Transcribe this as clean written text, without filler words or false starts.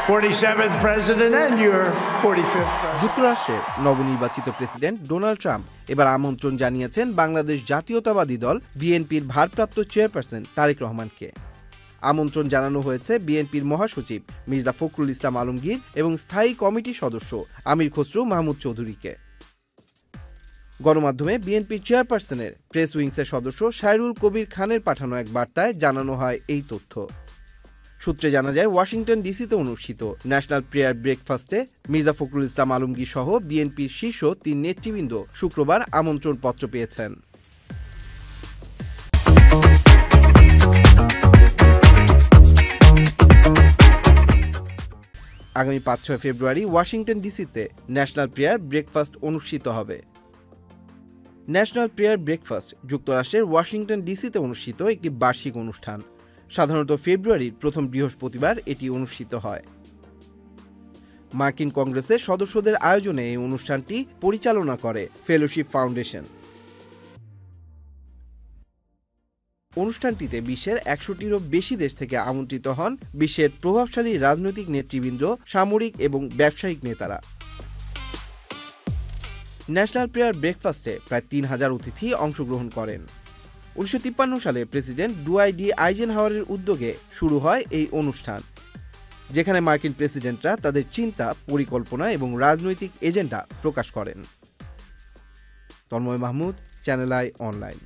47th president and your 45th president. যুক্তরাষ্ট্রের নবনির্বাচিত president Donald Trump এবার আমন্ত্রণ জানিয়েছেন বাংলাদেশ জাতীয়তাবাদী দল বিএনপির ভারপ্রাপ্ত চেয়ারপারসন তারেক রহমানকে। আমন্ত্রণ জানানো হয়েছে বিএনপির মহাসচিব মির্জা ফখরুল ইসলাম আলমগীর এবং স্থায়ী কমিটির সদস্য আমির খসরু মাহমুদ চৌধুরীকে। গণমাধ্যমে বিএনপির চেয়ারপারসনের প্রেস উইংসের সদস্য সাইরুল কবির খানের পাঠানো এক বার্তায় জানানো হয় এই তথ্য। সূত্রে জানা যায়, ওয়াশিংটন ডিসিতে অনুষ্ঠিত ন্যাশনাল প্রেয়ার ব্রেকফাস্টে মির্জা ফখরুল ইসলাম আলমগীর সহ বিএনপির শীর্ষ 3 নেতৃবৃন্দ শুক্রবার আমন্ত্রণ পত্র পেয়েছেন। আগামী 5-6 ফেব্রুয়ারি ওয়াশিংটন ডিসিতে ন্যাশনাল প্রেয়ার ব্রেকফাস্ট অনুষ্ঠিত হবে। ন্যাশনাল প্রেয়ার ব্রেকফাস্ট যুক্তরাষ্ট্রের ওয়াশিংটন ডিসিতে অনুষ্ঠিত একটি বার্ষিক অনুষ্ঠান। সাধারণত ফেব্রুয়ারির প্রথম বৃহস্পতিবার এটি অনুষ্ঠিত হয়। মার্কিন কংগ্রেসের সদস্যদের আয়োজনে এই অনুষ্ঠানটি পরিচালনা করে ফেলোশিপ ফাউন্ডেশন। অনুষ্ঠানটিতে বিশ্বের 100টিরও বেশি দেশ থেকে আমন্ত্রিত হন বিশ্বের প্রভাবশালী রাজনৈতিক নেতৃবৃন্দ, সামরিক এবং ব্যবসায়িক নেতারা। ন্যাশনাল প্রেয়ার ব্রেকফাস্টে প্রায় 3000 অতিথি অংশগ্রহণ করেন। 1953 সালে প্রেসিডেন্ট ডুয়াইট ডি আইজেনহাওয়ারের উদ্যোগে শুরু হয় এই অনুষ্ঠান, যেখানে মার্কিন প্রেসিডেন্টরা তাদের চিন্তা, পরিকল্পনা এবং রাজনৈতিক এজেন্ডা প্রকাশ করেন। Tanmoy Mahmud, channel I online.